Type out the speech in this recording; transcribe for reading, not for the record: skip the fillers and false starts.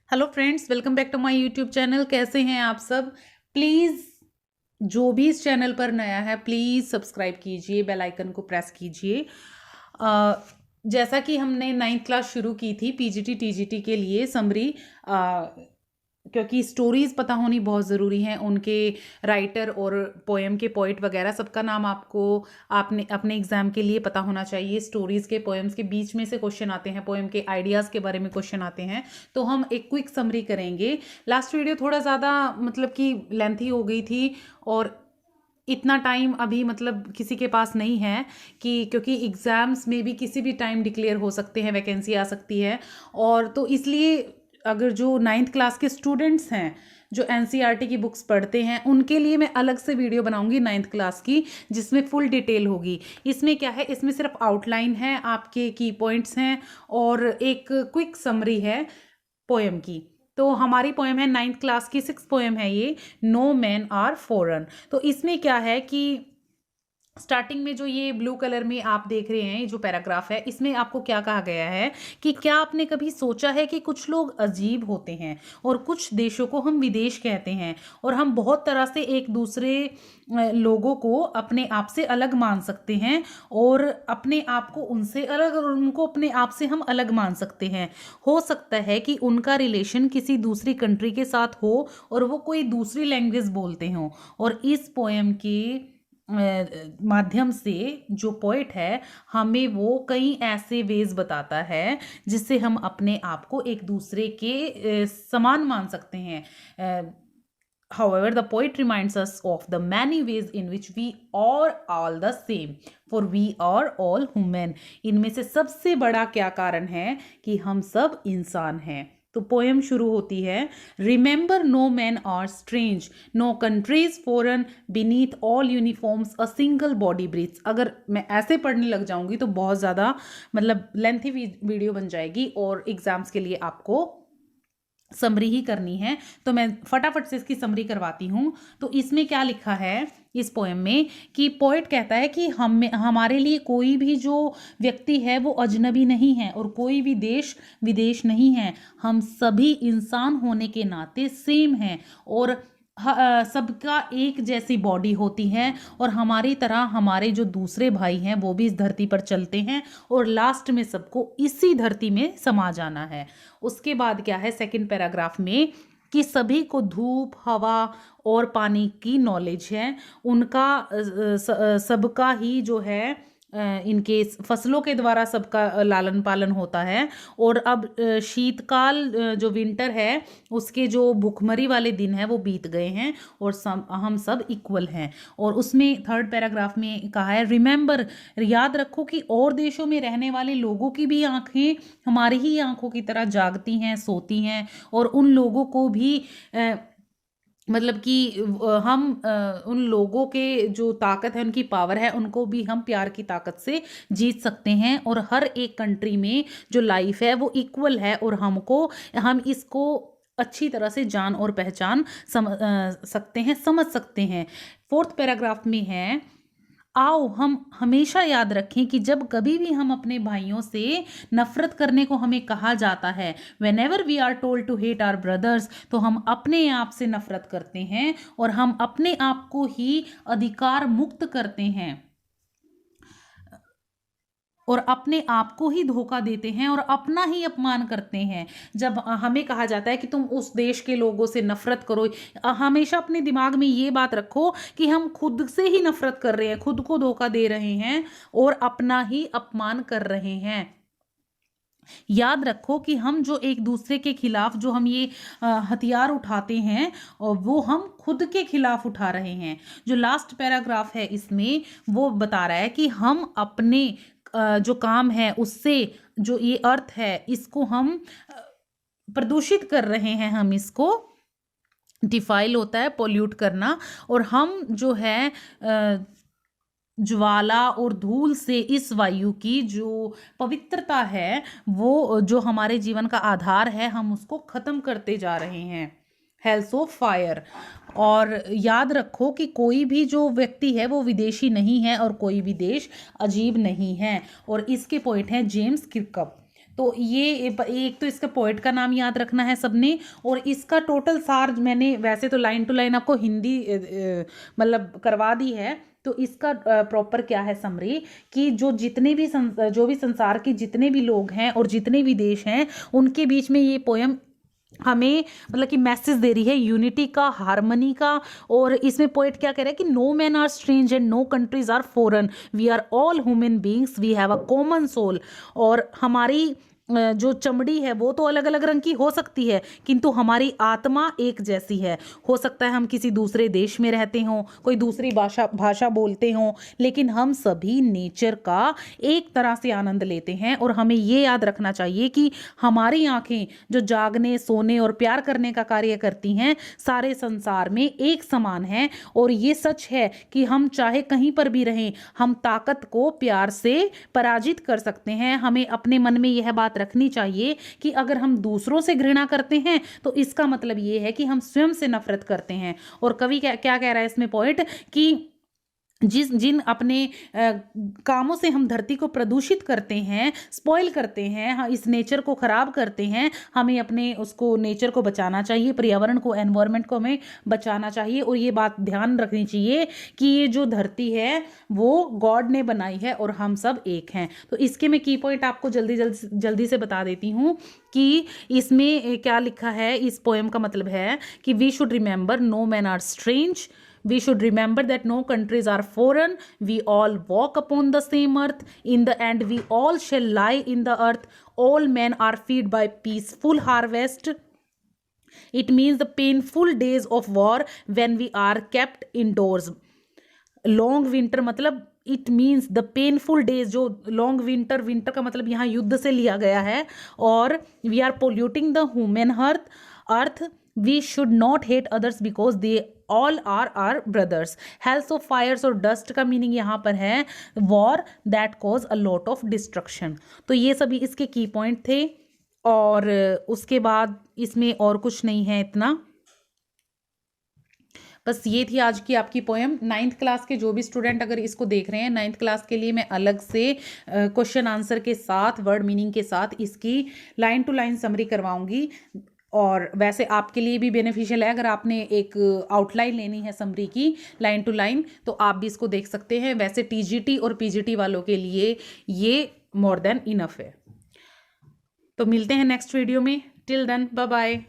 Hello friends, welcome back to my YouTube channel. कैसे हैं आप सब? प्लीज़ जो भी इस चैनल पर नया है प्लीज़ सब्सक्राइब कीजिए, बेल आइकन को प्रेस कीजिए। अ, जैसा कि हमने 9th क्लास शुरू की थी पीजीटी टीजीटी के लिए समरी, क्योंकि स्टोरीज़ पता होनी बहुत ज़रूरी हैं, उनके राइटर और पोएम के पोइट वगैरह सबका नाम आपको आपने अपने एग्ज़ाम के लिए पता होना चाहिए। स्टोरीज़ के पोएम्स के बीच में से क्वेश्चन आते हैं, पोएम के आइडियाज़ के बारे में क्वेश्चन आते हैं, तो हम एक क्विक समरी करेंगे। लास्ट वीडियो थोड़ा ज़्यादा मतलब कि लेंथी हो गई थी और इतना टाइम अभी मतलब किसी के पास नहीं है कि क्योंकि एग्ज़ाम्स में भी किसी भी टाइम डिक्लेयर हो सकते हैं, वैकेंसी आ सकती है। और तो इसलिए अगर जो 9th क्लास के स्टूडेंट्स हैं जो एनसीईआरटी की बुक्स पढ़ते हैं उनके लिए मैं अलग से वीडियो बनाऊंगी 9th क्लास की, जिसमें फुल डिटेल होगी। इसमें क्या है, इसमें सिर्फ आउटलाइन है, आपके की पॉइंट्स हैं और एक क्विक समरी है पोएम की। तो हमारी पोएम है 9th क्लास की 6th पोएम है ये, नो मैन आर फॉरेन। तो इसमें क्या है कि स्टार्टिंग में जो ये ब्लू कलर में आप देख रहे हैं, ये जो पैराग्राफ है, इसमें आपको क्या कहा गया है कि क्या आपने कभी सोचा है कि कुछ लोग अजीब होते हैं और कुछ देशों को हम विदेश कहते हैं और हम बहुत तरह से एक दूसरे लोगों को अपने आप से अलग मान सकते हैं और अपने आप को उनसे अलग और उनको अपने आप से हम अलग मान सकते हैं। हो सकता है कि उनका रिलेशन किसी दूसरी कंट्री के साथ हो और वो कोई दूसरी लैंग्वेज बोलते हों। और इस पोएम के माध्यम से जो पोइट है हमें वो कई ऐसे वेज बताता है जिससे हम अपने आप को एक दूसरे के समान मान सकते हैं। However, the poet reminds us of the many ways in which we are all the same, for we are all human. इनमें से सबसे बड़ा क्या कारण है कि हम सब इंसान हैं। तो पोएम शुरू होती है, remember no man are strange, no countries foreign, beneath all uniforms a single body breathes. अगर मैं ऐसे पढ़ने लग जाऊंगी तो बहुत ज़्यादा मतलब लेंथी वीडियो बन जाएगी और एग्जाम्स के लिए आपको समरी ही करनी है, तो मैं फटाफट से इसकी समरी करवाती हूँ। तो इसमें क्या लिखा है इस पोएम में कि पोएट कहता है कि हमारे लिए कोई भी जो व्यक्ति है वो अजनबी नहीं है और कोई भी देश विदेश नहीं है। हम सभी इंसान होने के नाते सेम हैं और सबका एक जैसी बॉडी होती है और हमारी तरह हमारे जो दूसरे भाई हैं वो भी इस धरती पर चलते हैं और लास्ट में सबको इसी धरती में समा जाना है। उसके बाद क्या है सेकंड पैराग्राफ में कि सभी को धूप, हवा और पानी की नॉलेज है, उनका सबका ही जो है इनके फसलों के द्वारा सबका लालन पालन होता है। और अब शीतकाल जो विंटर है उसके जो भुखमरी वाले दिन है वो बीत गए हैं और हम सब इक्वल हैं। और उसमें थर्ड पैराग्राफ में कहा है, रिमेंबर, याद रखो कि और देशों में रहने वाले लोगों की भी आंखें हमारी ही आंखों की तरह जागती हैं, सोती हैं और उन लोगों को भी मतलब कि हम उन लोगों के जो ताकत है, उनकी पावर है, उनको भी हम प्यार की ताकत से जीत सकते हैं। और हर एक कंट्री में जो लाइफ है वो इक्वल है और हम इसको अच्छी तरह से जान और पहचान सकते हैं, समझ सकते हैं। फोर्थ पैराग्राफ में है, आओ हम हमेशा याद रखें कि जब कभी भी हम अपने भाइयों से नफरत करने को हमें कहा जाता है, whenever we are told to hate our brothers, तो हम अपने आप से नफरत करते हैं और हम अपने आप को ही अधिकार मुक्त करते हैं और अपने आप को ही धोखा देते हैं और अपना ही अपमान करते हैं। जब हमें कहा जाता है कि तुम उस देश के लोगों से नफरत करो, हमेशा अपने दिमाग में ये बात रखो कि हम खुद से ही नफरत कर रहे हैं, खुद को धोखा दे रहे हैं और अपना ही अपमान कर रहे हैं। याद रखो कि हम जो एक दूसरे के खिलाफ जो हम ये हथियार उठाते हैं और वो हम खुद के खिलाफ उठा रहे हैं। जो लास्ट पैराग्राफ है इसमें वो बता रहा है कि हम अपने जो काम है उससे जो ये अर्थ है इसको हम प्रदूषित कर रहे हैं, हम इसको डिफाइल होता है पोल्यूट करना, और हम जो है ज्वाला और धूल से इस वायु की जो पवित्रता है, वो जो हमारे जीवन का आधार है, हम उसको खत्म करते जा रहे हैं। हेल्स ऑफ फायर। और याद रखो कि कोई भी जो व्यक्ति है वो विदेशी नहीं है और कोई भी देश अजीब नहीं है। और इसके पॉइंट हैं जेम्स किर्कअप। तो ये एक तो इसका पोएट का नाम याद रखना है सबने, और इसका टोटल सार मैंने वैसे तो लाइन टू लाइन आपको हिंदी मतलब करवा दी है। तो इसका प्रॉपर क्या है समरी, कि जो भी संसार के जितने भी लोग हैं और जितने भी देश हैं, उनके बीच में ये पोयम हमें मतलब कि मैसेज दे रही है यूनिटी का, हार्मनी का। और इसमें पोएट क्या कह रहा है कि no man are strange and no countries are foreign, we are all human beings, we have a common soul. और हमारी जो चमड़ी है वो तो अलग अलग रंग की हो सकती है, किंतु हमारी आत्मा एक जैसी है। हो सकता है हम किसी दूसरे देश में रहते हों, कोई दूसरी भाषा बोलते हों, लेकिन हम सभी नेचर का एक तरह से आनंद लेते हैं। और हमें ये याद रखना चाहिए कि हमारी आंखें जो जागने, सोने और प्यार करने का कार्य करती हैं, सारे संसार में एक समान है। और ये सच है कि हम चाहे कहीं पर भी रहें, हम ताकत को प्यार से पराजित कर सकते हैं। हमें अपने मन में यह बात रखनी चाहिए कि अगर हम दूसरों से घृणा करते हैं तो इसका मतलब ये है कि हम स्वयं से नफरत करते हैं। और कवि क्या क्या कह रहा है इसमें पोएट, कि जिन अपने कामों से हम धरती को प्रदूषित करते हैं, स्पॉइल करते हैं, हाँ, इस नेचर को खराब करते हैं, हमें अपने उसको नेचर को बचाना चाहिए, पर्यावरण को, एनवायरनमेंट को हमें बचाना चाहिए। और ये बात ध्यान रखनी चाहिए कि ये जो धरती है वो गॉड ने बनाई है और हम सब एक हैं। तो इसके मैं की पॉइंट आपको जल्दी से बता देती हूँ कि इसमें क्या लिखा है। इस पोएम का मतलब है कि we should remember no man are strange, we should remember that no countries are foreign, we all walk upon the same earth, in the end we all shall lie in the earth, all men are fed by peaceful harvest. It means the painful days of war when we are kept indoors. Long winter मतलब it means the painful days, जो long winter, winter का मतलब यहाँ युद्ध से लिया गया है। और we are polluting the human earth, we should not hate others because they all are are brothers. Health of fires और डस्ट का मीनिंग यहाँ पर है war that cause a lot of destruction. तो ये सभी इसके की पॉइंट थे। और उसके बाद इसमें और कुछ नहीं है इतना, बस ये थी आज की आपकी पोएम। 9th क्लास के जो भी स्टूडेंट अगर इसको देख रहे हैं, 9th क्लास के लिए मैं अलग से क्वेश्चन आंसर के साथ, वर्ड मीनिंग के साथ इसकी लाइन टू लाइन समरी करवाऊंगी। और वैसे आपके लिए भी बेनिफिशियल है, अगर आपने एक आउटलाइन लेनी है समरी की लाइन टू लाइन, तो आप भी इसको देख सकते हैं। वैसे टीजीटी और पीजीटी वालों के लिए ये मोर देन इनफ है। तो मिलते हैं नेक्स्ट वीडियो में। Till then bye bye.